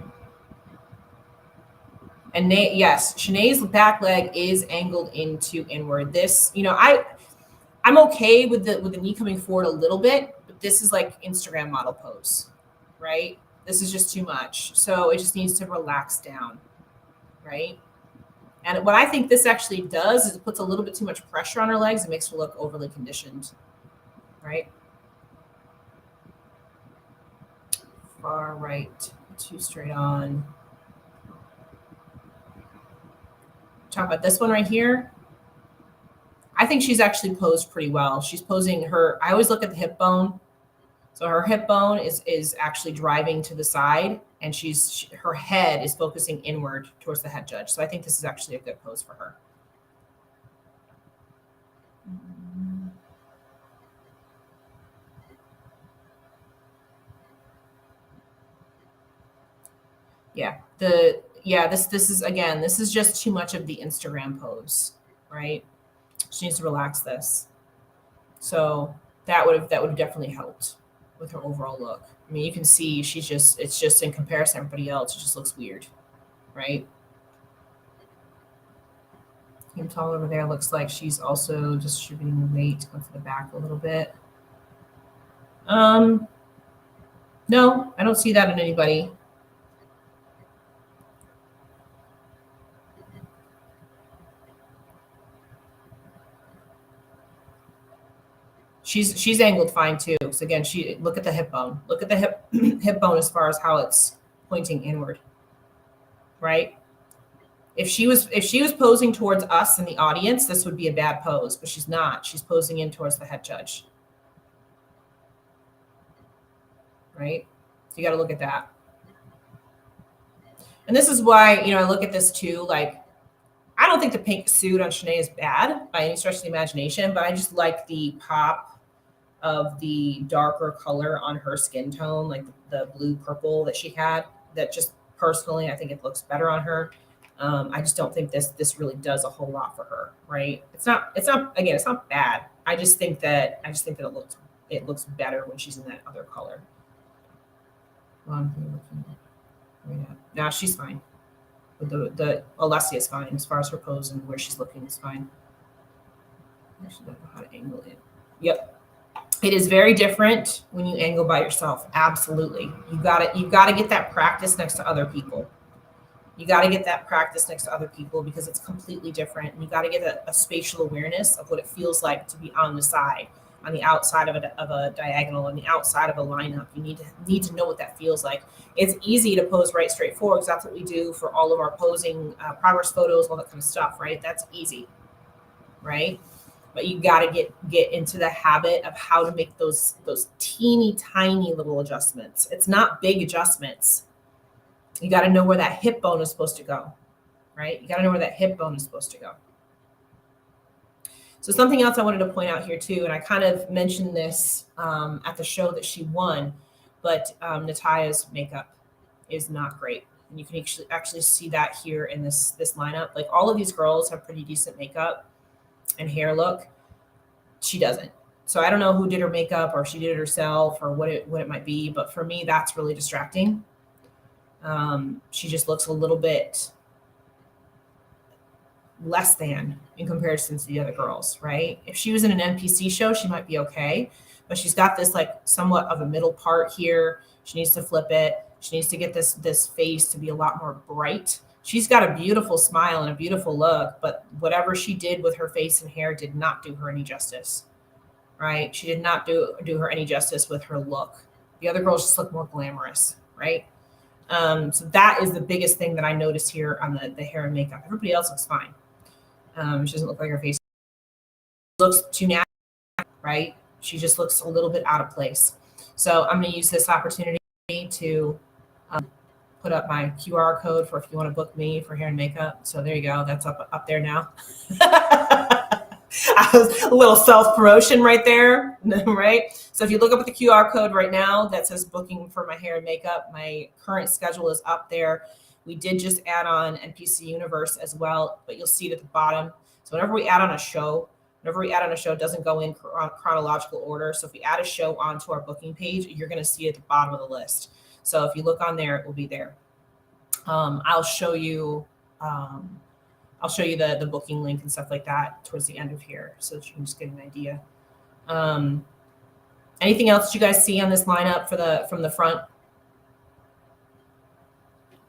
And yes, Shanae's back leg is angled into inward. This, I'm okay with the knee coming forward a little bit, but this is like Instagram model pose, right? This is just too much. So it just needs to relax down, right? And what I think this actually does is it puts a little bit too much pressure on her legs and makes her look overly conditioned, right? Far right, two straight on. Talk about this one right here. I think she's actually posed pretty well. She's posing her, I always look at the hip bone. So her hip bone is actually driving to the side, and her head is focusing inward towards the head judge. So I think this is actually a good pose for her. Yeah. This is again, this is just too much of the Instagram pose, right? She needs to relax this. So that would have definitely helped with her overall look. I mean, you can see it's just in comparison to everybody else, it just looks weird, right? Kim Tall over there looks like she's also distributing weight onto the back a little bit. No, I don't see that in anybody. She's angled fine too. So again, look at the hip bone. Look at the hip bone as far as how it's pointing inward, right? If she was posing towards us in the audience, this would be a bad pose, but she's not. She's posing in towards the head judge, right? So you got to look at that. And this is why, I look at this too. Like, I don't think the pink suit on Shanae is bad by any stretch of the imagination, but I just like the pop of the darker color on her skin tone, like the blue purple that she had. That just personally, I think it looks better on her. I just don't think this really does a whole lot for her, right? It's not bad. I just think that it looks better when she's in that other color. Now she's fine. The Alessia is fine as far as her pose and where she's looking is fine. I actually don't know how to angle it. Yep. It is very different when you angle by yourself. Absolutely. You've got to get that practice next to other people. You got to get that practice next to other people because it's completely different. And you got to get a spatial awareness of what it feels like to be on the side, on the outside of a diagonal, on the outside of a lineup. You need to know what that feels like. It's easy to pose right straight forward because that's what we do for all of our posing progress photos, all that kind of stuff, right? That's easy, right? But you got to get into the habit of how to make those teeny tiny little adjustments. It's not big adjustments. You got to know where that hip bone is supposed to go, right? You got to know where that hip bone is supposed to go. So something else I wanted to point out here too, and I kind of mentioned this at the show that she won, but Nataya's makeup is not great. And you can actually see that here in this lineup. Like all of these girls have pretty decent makeup and hair look. She doesn't. So I don't know who did her makeup or if she did it herself or what it might be, but for me, that's really distracting. She just looks a little bit less than in comparison to the other girls, right? If she was in an NPC show, she might be okay, but she's got this like somewhat of a middle part here. She needs to flip it. She needs to get this face to be a lot more bright. She's got a beautiful smile and a beautiful look, but whatever she did with her face and hair did not do her any justice, right? She did not do her any justice with her look. The other girls just look more glamorous, right? So that is the biggest thing that I noticed here on the hair and makeup. Everybody else looks fine. She doesn't look like her face looks too natural, right? She just looks a little bit out of place. So I'm going to use this opportunity to put up my QR code for if you want to book me for hair and makeup. So there you go. That's up there now. I was a little self-promotion right there, right? So if you look up at the QR code right now that says booking for my hair and makeup, my current schedule is up there. We did just add on NPC Universe as well, but you'll see it at the bottom. So whenever we add on a show, it doesn't go in chronological order. So if we add a show onto our booking page, you're going to see it at the bottom of the list. So if you look on there, it will be there. I'll show you the booking link and stuff like that towards the end of here so that you can just get an idea. Anything else that you guys see on this lineup from the front?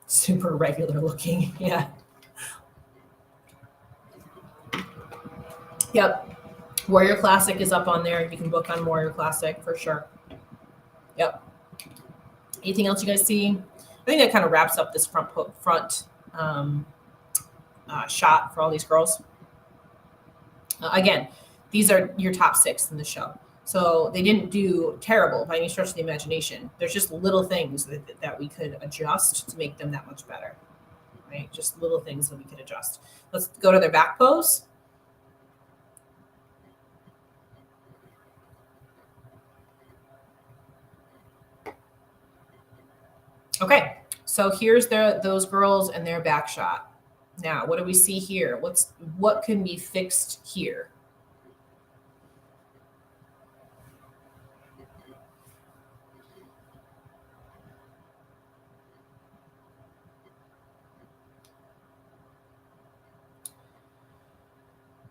Super regular looking. Yeah. Yep. Warrior Classic is up on there. You can book on Warrior Classic for sure. Yep. Anything else you guys see? I think that kind of wraps up this front shot for all these girls. Again, these are your top 6 in the show. So they didn't do terrible by any stretch of the imagination. There's just little things that we could adjust to make them that much better, right? Just little things that we could adjust. Let's go to their back pose. Okay, so here's those girls and their back shot. Now, what do we see here? What can be fixed here?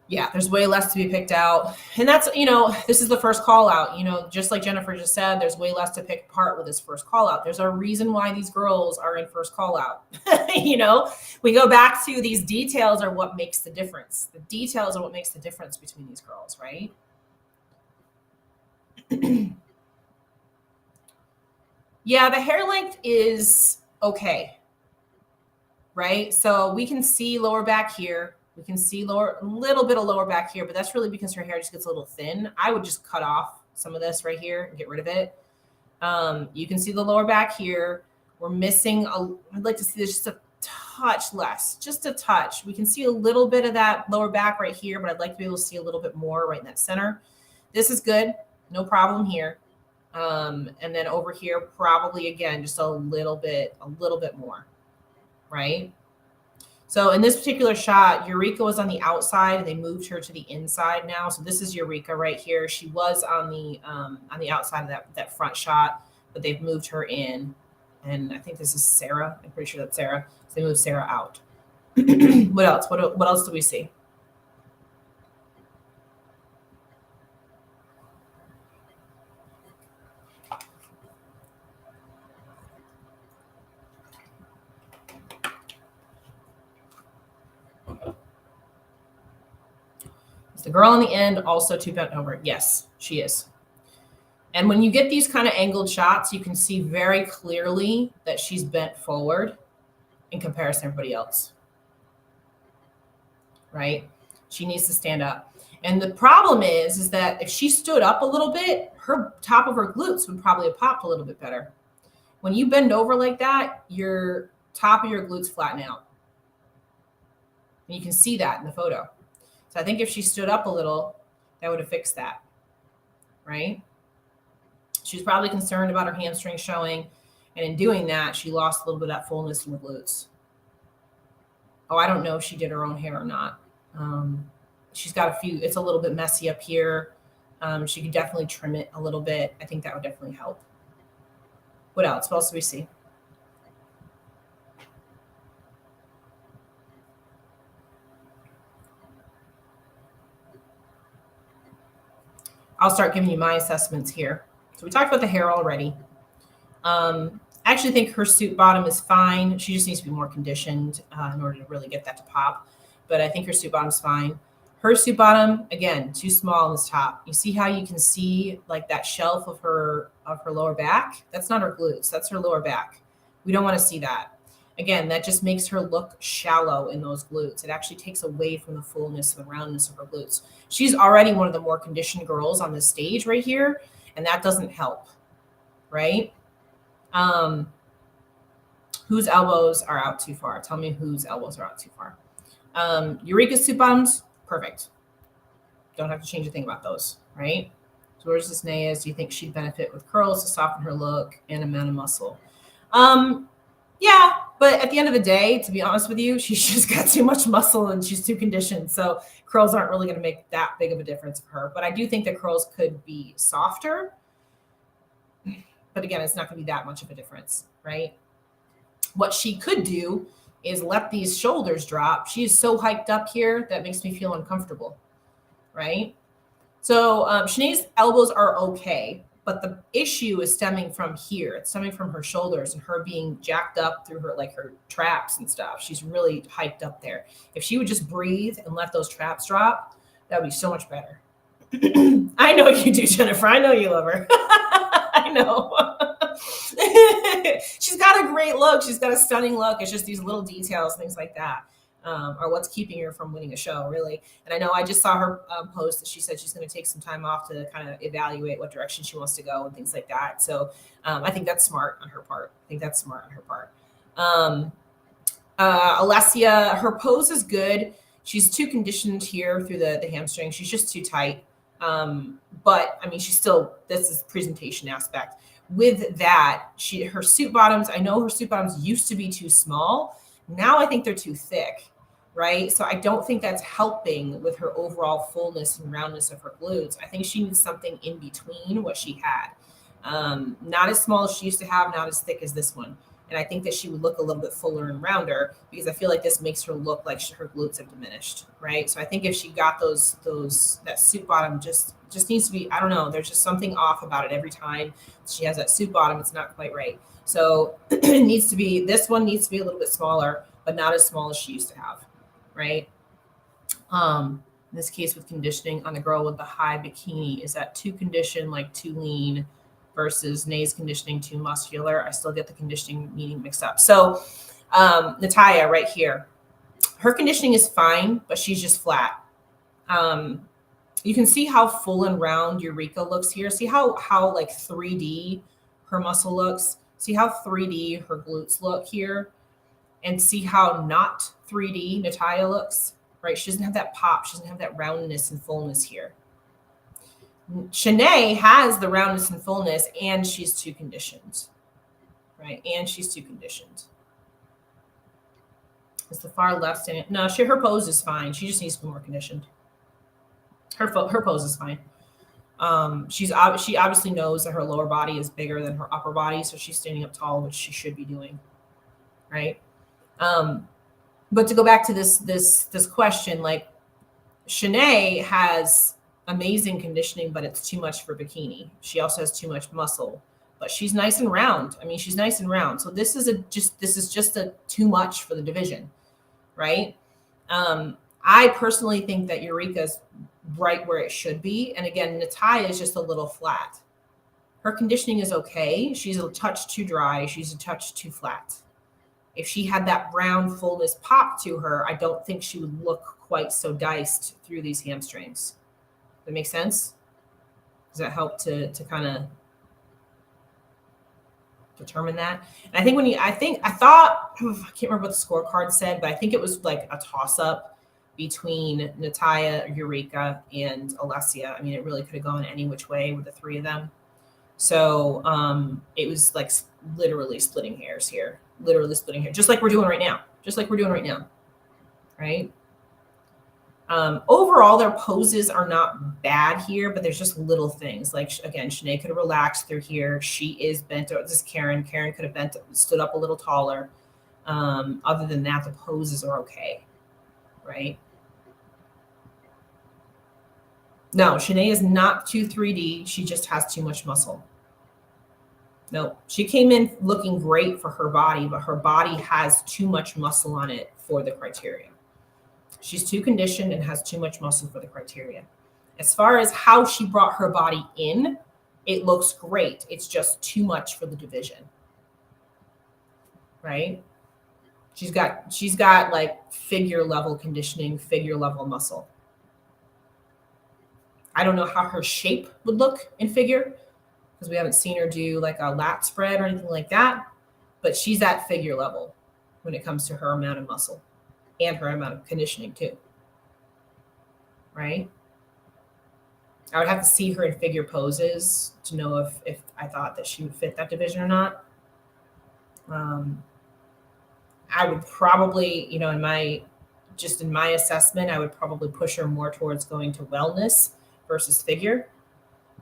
Yeah, there's way less to be picked out. And that's, this is the first call out, just like Jennifer just said, there's way less to pick apart with this first call out. There's a reason why these girls are in first call out. We go back to these details are what makes the difference. The details are what makes the difference between these girls, right? Yeah, the hair length is okay, right? So we can see lower back here. We can see a little bit of lower back here, but that's really because her hair just gets a little thin. I would just cut off some of this right here and get rid of it. You can see the lower back here. We're missing I'd like to see this just a touch less, just a touch. We can see a little bit of that lower back right here, but I'd like to be able to see a little bit more right in that center. This is good. No problem here. And then over here, probably again, just a little bit more, right? So in this particular shot, Eureka was on the outside and they moved her to the inside now. So this is Eureka right here. She was on the outside of that front shot, but they've moved her in. And I think this is Sarah. I'm pretty sure that's Sarah. So they moved Sarah out. What else? What else do we see? Is the girl on the end also too bent over? Yes, she is. And when you get these kind of angled shots, you can see very clearly that she's bent forward in comparison to everybody else, right? She needs to stand up. And the problem is that if she stood up a little bit, her top of her glutes would probably have popped a little bit better. When you bend over like that, your top of your glutes flatten out. And you can see that in the photo. So I think if she stood up a little, that would have fixed that, right? She's probably concerned about her hamstring showing. And in doing that, she lost a little bit of that fullness in the glutes. Oh, I don't know if she did her own hair or not. She's got a few, it's a little bit messy up here. She could definitely trim it a little bit. I think that would definitely help. What else? What else do we see? I'll start giving you my assessments here. So we talked about the hair already. I actually think her suit bottom is fine. She just needs to be more conditioned in order to really get that to pop. But I think her suit bottom is fine. Her suit bottom, again, too small on this top. You see how you can see like that shelf of her lower back? That's not her glutes. That's her lower back. We don't want to see that. Again, that just makes her look shallow in those glutes. It actually takes away from the fullness and the roundness of her glutes. She's already one of the more conditioned girls on this stage right here, and that doesn't help, right? Whose elbows are out too far? Tell me whose elbows are out too far. Eureka's suit bottoms, perfect. Don't have to change a thing about those, right? So where's this Naya's? Do you think she'd benefit with curls to soften her look and amount of muscle? Yeah, but at the end of the day, to be honest with you, she's just got too much muscle and she's too conditioned. So curls aren't really going to make that big of a difference for her. But I do think that curls could be softer. But again, it's not going to be that much of a difference, right? What she could do is let these shoulders drop. She is so hyped up here that makes me feel uncomfortable, right? So Shanae's elbows are okay, but the issue is stemming from here. It's stemming from her shoulders and her being jacked up through her, like her traps and stuff. She's really hyped up there. If she would just breathe and let those traps drop, that would be so much better. I know you do, Jennifer. I know you love her. I know. She's got a great look. She's got a stunning look. It's just these little details, things like that, are what's keeping her from winning a show, really. And I know I just saw her post that she said she's going to take some time off to kind of evaluate what direction she wants to go and things like that. So I think that's smart on her part. Alessia, her pose is good. She's too conditioned here through the hamstring. She's just too tight. But I mean, she's still, this is presentation aspect. With that, her suit bottoms, I know her suit bottoms used to be too small. Now I think they're too thick, right? So I don't think that's helping with her overall fullness and roundness of her glutes. I think she needs something in between what she had. Not as small as she used to have, not as thick as this one. And I think that she would look a little bit fuller and rounder because I feel like this makes her look like her glutes have diminished, right? So I think if she got that suit bottom just needs to be, I don't know, there's just something off about it every time she has that suit bottom. It's not quite right. So it needs to be, this one needs to be a little bit smaller, but not as small as she used to have, right? In this case with conditioning on the girl with the high bikini, is that too conditioned, like too lean? Versus Nae's conditioning too muscular. I still get the conditioning meaning mixed up. So Natalia right here, her conditioning is fine, but she's just flat. You can see how full and round Eureka looks here. See how like 3D her muscle looks. See how 3D her glutes look here. And see how not 3D Natalia looks, right? She doesn't have that pop. She doesn't have that roundness and fullness here. Shanae has the roundness and fullness, and she's too conditioned, right? And she's too conditioned. Is the far left standing? No, her pose is fine. She just needs to be more conditioned. Her pose is fine. She obviously knows that her lower body is bigger than her upper body, so she's standing up tall, which she should be doing, right? But to go back to this question, like Shanae has amazing conditioning, but it's too much for bikini. She also has too much muscle, but she's nice and round. I mean, she's nice and round. So this is just a too much for the division, right? I personally think that Eureka's right where it should be. And again, Natalia is just a little flat. Her conditioning is okay. She's a touch too dry. She's a touch too flat. If she had that round fullness pop to her, I don't think she would look quite so diced through these hamstrings. That makes sense? Does that help to kind of determine that? And I think I can't remember what the scorecard said, but I think it was like a toss up between Natalia, Eureka, and Alessia. I mean, it really could have gone any which way with the three of them. So it was like literally splitting hairs here, just like we're doing right now, right? Overall, their poses are not bad here, but there's just little things. Like, again, Shanae could have relaxed through here. She is bent. This is Karen. Karen could have stood up a little taller. Other than that, the poses are okay, right? No, Shanae is not too 3D. She just has too much muscle. No, she came in looking great for her body, but her body has too much muscle on it for the criteria. She's too conditioned and has too much muscle for the criteria. As far as how she brought her body in, it looks great. It's just too much for the division, right? She's got like figure level conditioning, figure level muscle. I don't know how her shape would look in figure because we haven't seen her do like a lat spread or anything like that, but she's at figure level when it comes to her amount of muscle and her amount of conditioning too, right? I would have to see her in figure poses to know if I thought that she would fit that division or not. I would probably, in my assessment, I would probably push her more towards going to wellness versus figure.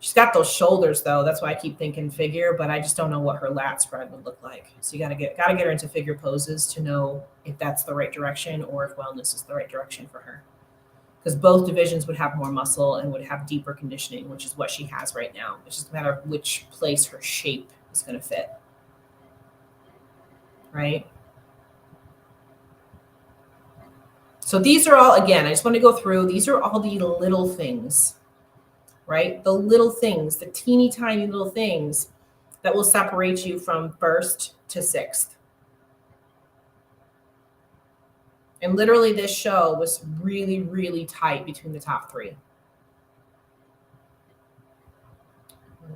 She's got those shoulders though. That's why I keep thinking figure, but I just don't know what her lat spread would look like. So you gotta get her into figure poses to know if that's the right direction or if wellness is the right direction for her. Because both divisions would have more muscle and would have deeper conditioning, which is what she has right now. It's just a matter of which place her shape is going to fit. Right? So these are all, again, I just want to go through, these are all the little things, right? The little things, the teeny tiny little things that will separate you from first to sixth. And literally this show was really, really tight between the top three.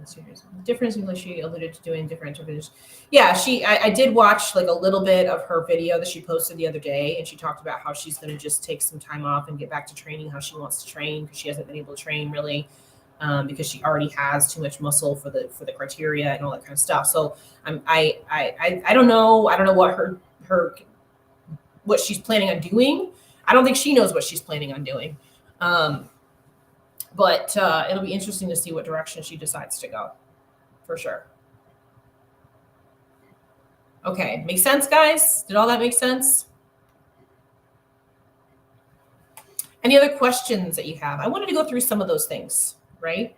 The difference in she alluded to doing different interviews. Yeah, I did watch like a little bit of her video that she posted the other day, and she talked about how she's going to just take some time off and get back to training, how she wants to train because she hasn't been able to train really because she already has too much muscle for the criteria and all that kind of stuff. So I don't know what she's planning on doing. I don't think she knows what she's planning on doing. But it'll be interesting to see what direction she decides to go, for sure. Okay, make sense, guys? Did all that make sense? Any other questions that you have? I wanted to go through some of those things, right?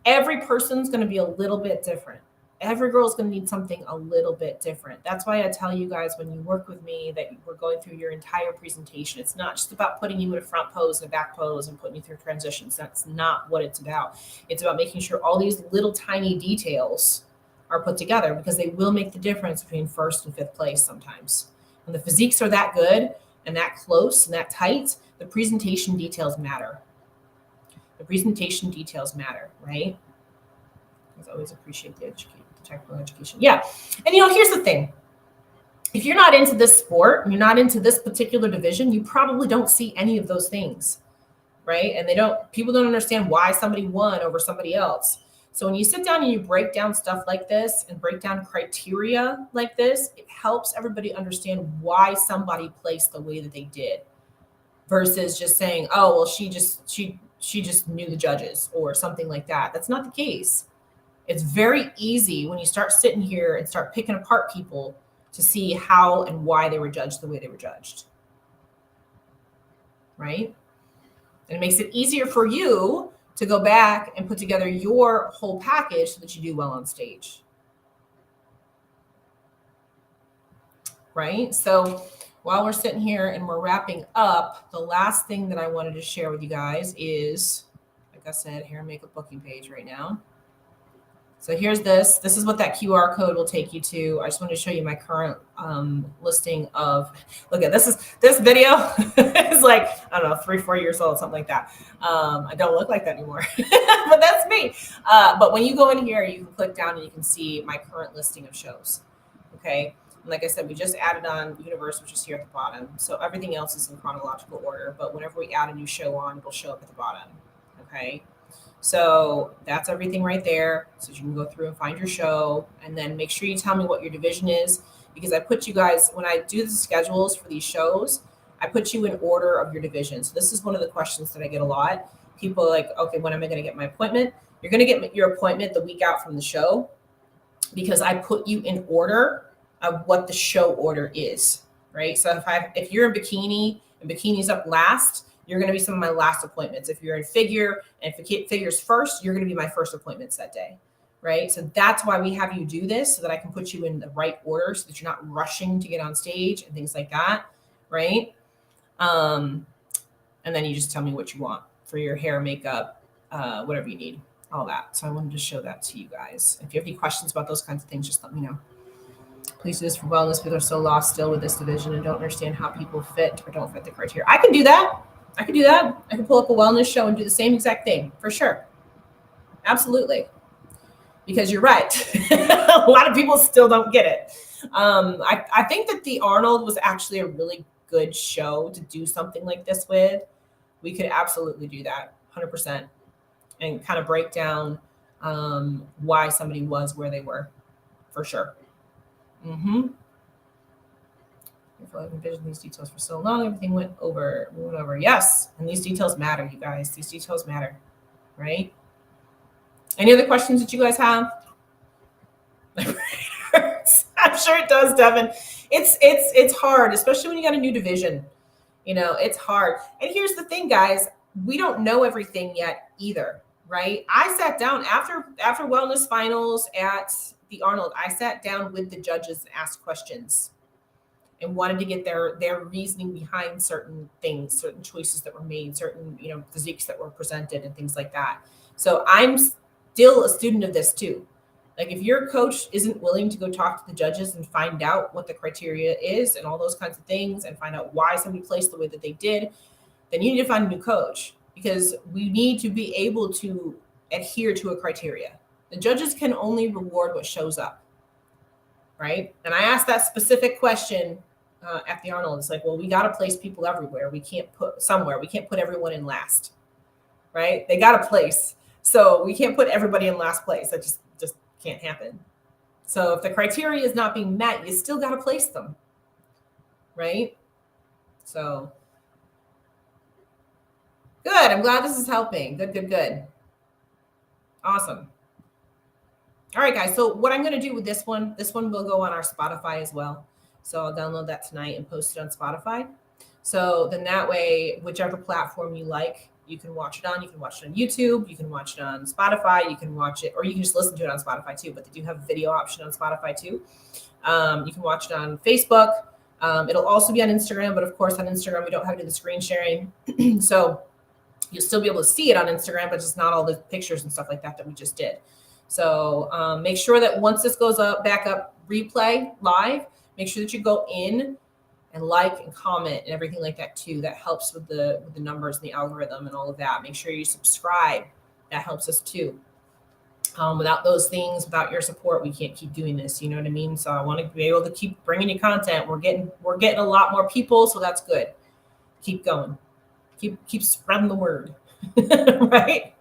Every person's going to be a little bit different. Every girl is going to need something a little bit different. That's why I tell you guys when you work with me that we're going through your entire presentation. It's not just about putting you in a front pose and a back pose and putting you through transitions. That's not what it's about. It's about making sure all these little tiny details are put together because they will make the difference between first and fifth place sometimes. When the physiques are that good and that close and that tight, the presentation details matter. The presentation details matter, right? I always appreciate the technical education. Yeah. And here's the thing. If you're not into this sport, and you're not into this particular division, you probably don't see any of those things, right? And people don't understand why somebody won over somebody else. So when you sit down and you break down stuff like this and break down criteria like this, it helps everybody understand why somebody placed the way that they did versus just saying, oh, well, she just knew the judges or something like that. That's not the case. It's very easy when you start sitting here and start picking apart people to see how and why they were judged the way they were judged. Right? And it makes it easier for you to go back and put together your whole package so that you do well on stage. Right? So while we're sitting here and we're wrapping up, the last thing that I wanted to share with you guys is, like I said, hair and makeup booking page right now. So here's this. This is what that QR code will take you to. I just wanted to show you my current listing of, look at this video is like, I don't know, 3-4 years old, something like that. I don't look like that anymore, but that's me. But when you go in here, you can click down and you can see my current listing of shows. Okay. And like I said, we just added on Universe, which is here at the bottom. So everything else is in chronological order. But whenever we add a new show on, it'll show up at the bottom. Okay. So that's everything right there. So you can go through and find your show, and then make sure you tell me what your division is, because I put you guys, when I do the schedules for these shows, I put you in order of your division. So this is one of the questions that I get a lot. People are like, okay, when am I going to get my appointment? You're going to get your appointment the week out from the show, because I put you in order of what the show order is, right? So if you're in bikini and bikini's up last, you're going to be some of my last appointments. If you're in figure and figure's first, you're going to be my first appointments that day, right? So that's why we have you do this, so that I can put you in the right order, so that you're not rushing to get on stage and things like that, right? And then you just tell me what you want for your hair, makeup, whatever you need, all that. So I wanted to show that to you guys. If you have any questions about those kinds of things, just let me know. Please do this for wellness. People are so lost still with this division and don't understand how people fit or don't fit the criteria. I can do that. I can pull up a wellness show and do the same exact thing, for sure. Absolutely. Because you're right. A lot of people still don't get it. I think that the Arnold was actually a really good show to do something like this with. We could absolutely do that 100% and kind of break down why somebody was where they were, for sure. I feel like I've envisioned these details for so long. Everything went over. Yes. And these details matter, you guys. These details matter, right? Any other questions that you guys have? I'm sure it does, Devin. It's hard, especially when you got a new division. It's hard. And here's the thing, guys. We don't know everything yet either, right? I sat down after wellness finals at the Arnold. I sat down with the judges and asked questions and wanted to get their reasoning behind certain things, certain choices that were made, certain, physiques that were presented and things like that. So I'm still a student of this too. Like, if your coach isn't willing to go talk to the judges and find out what the criteria is and all those kinds of things and find out why somebody placed the way that they did, then you need to find a new coach, because we need to be able to adhere to a criteria. The judges can only reward what shows up, right? And I asked that specific question at the Arnold. It's like, well, we got to place people everywhere. We can't put everyone in last, right? They got a place. So we can't put everybody in last place. That just can't happen. So if the criteria is not being met, you still got to place them, right? So good. I'm glad this is helping. Good. Awesome. All right, guys. So what I'm going to do with this one will go on our Spotify as well. So I'll download that tonight and post it on Spotify. So then that way, whichever platform you like, you can watch it on. You can watch it on YouTube. You can watch it on Spotify. You can watch it, or you can just listen to it on Spotify too. But they do have a video option on Spotify too. You can watch it on Facebook. It'll also be on Instagram. But of course, on Instagram, we don't have to do the screen sharing. So you'll still be able to see it on Instagram, but just not all the pictures and stuff like that we just did. So make sure that once this goes back up, replay live, make sure that you go in and like and comment and everything like that too. That helps with the numbers and the algorithm and all of that. Make sure you subscribe. That helps us too. Without those things, without your support, we can't keep doing this. You know what I mean? So I want to be able to keep bringing you content. We're getting a lot more people, so that's good. Keep going. Keep spreading the word, right?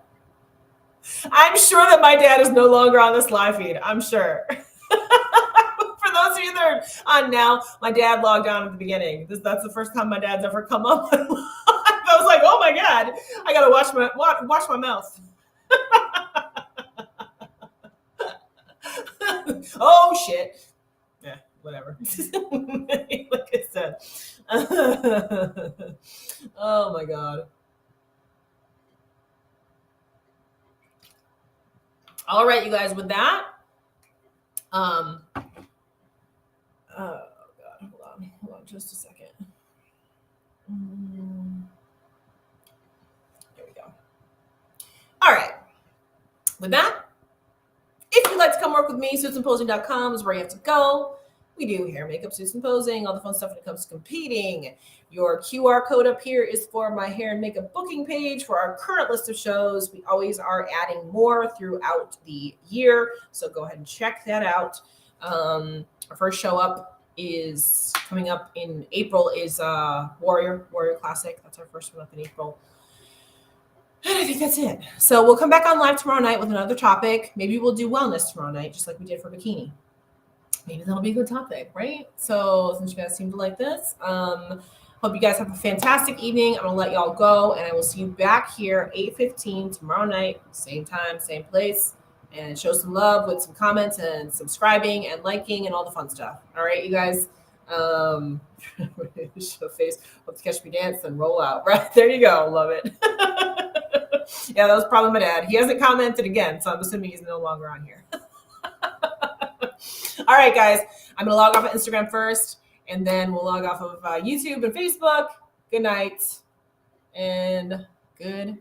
I'm sure that my dad is no longer on this live feed. I'm sure. For those of you that are on now, my dad logged on at the beginning. That's the first time my dad's ever come up. I was like, oh my God, I gotta watch my mouth. Oh shit. Yeah, whatever. Like I said. Oh my God. All right, you guys, with that, oh God, hold on just a second. There we go. All right, with that, if you'd like to come work with me, suitsandposing.com is where you have to go. We do hair, makeup, suits, and posing, all the fun stuff when it comes to competing. Your QR code up here is for my hair and makeup booking page for our current list of shows. We always are adding more throughout the year, so go ahead and check that out. Our first show up is coming up in April is Warrior Classic. That's our first one up in April. And I think that's it. So we'll come back on live tomorrow night with another topic. Maybe we'll do wellness tomorrow night, just like we did for bikini. Maybe that'll be a good topic, right? So since you guys seem to like this, hope you guys have a fantastic evening. I'm gonna let y'all go, and I will see you back here 8:15 tomorrow night, same time, same place. And show some love with some comments and subscribing and liking and all the fun stuff. All right, you guys. Show face, hope to catch me dance and roll out. Right there, you go. Love it. Yeah, that was probably my dad. He hasn't commented again, so I'm assuming he's no longer on here. All right, guys. I'm gonna log off of Instagram first, and then we'll log off of YouTube and Facebook. Good night and good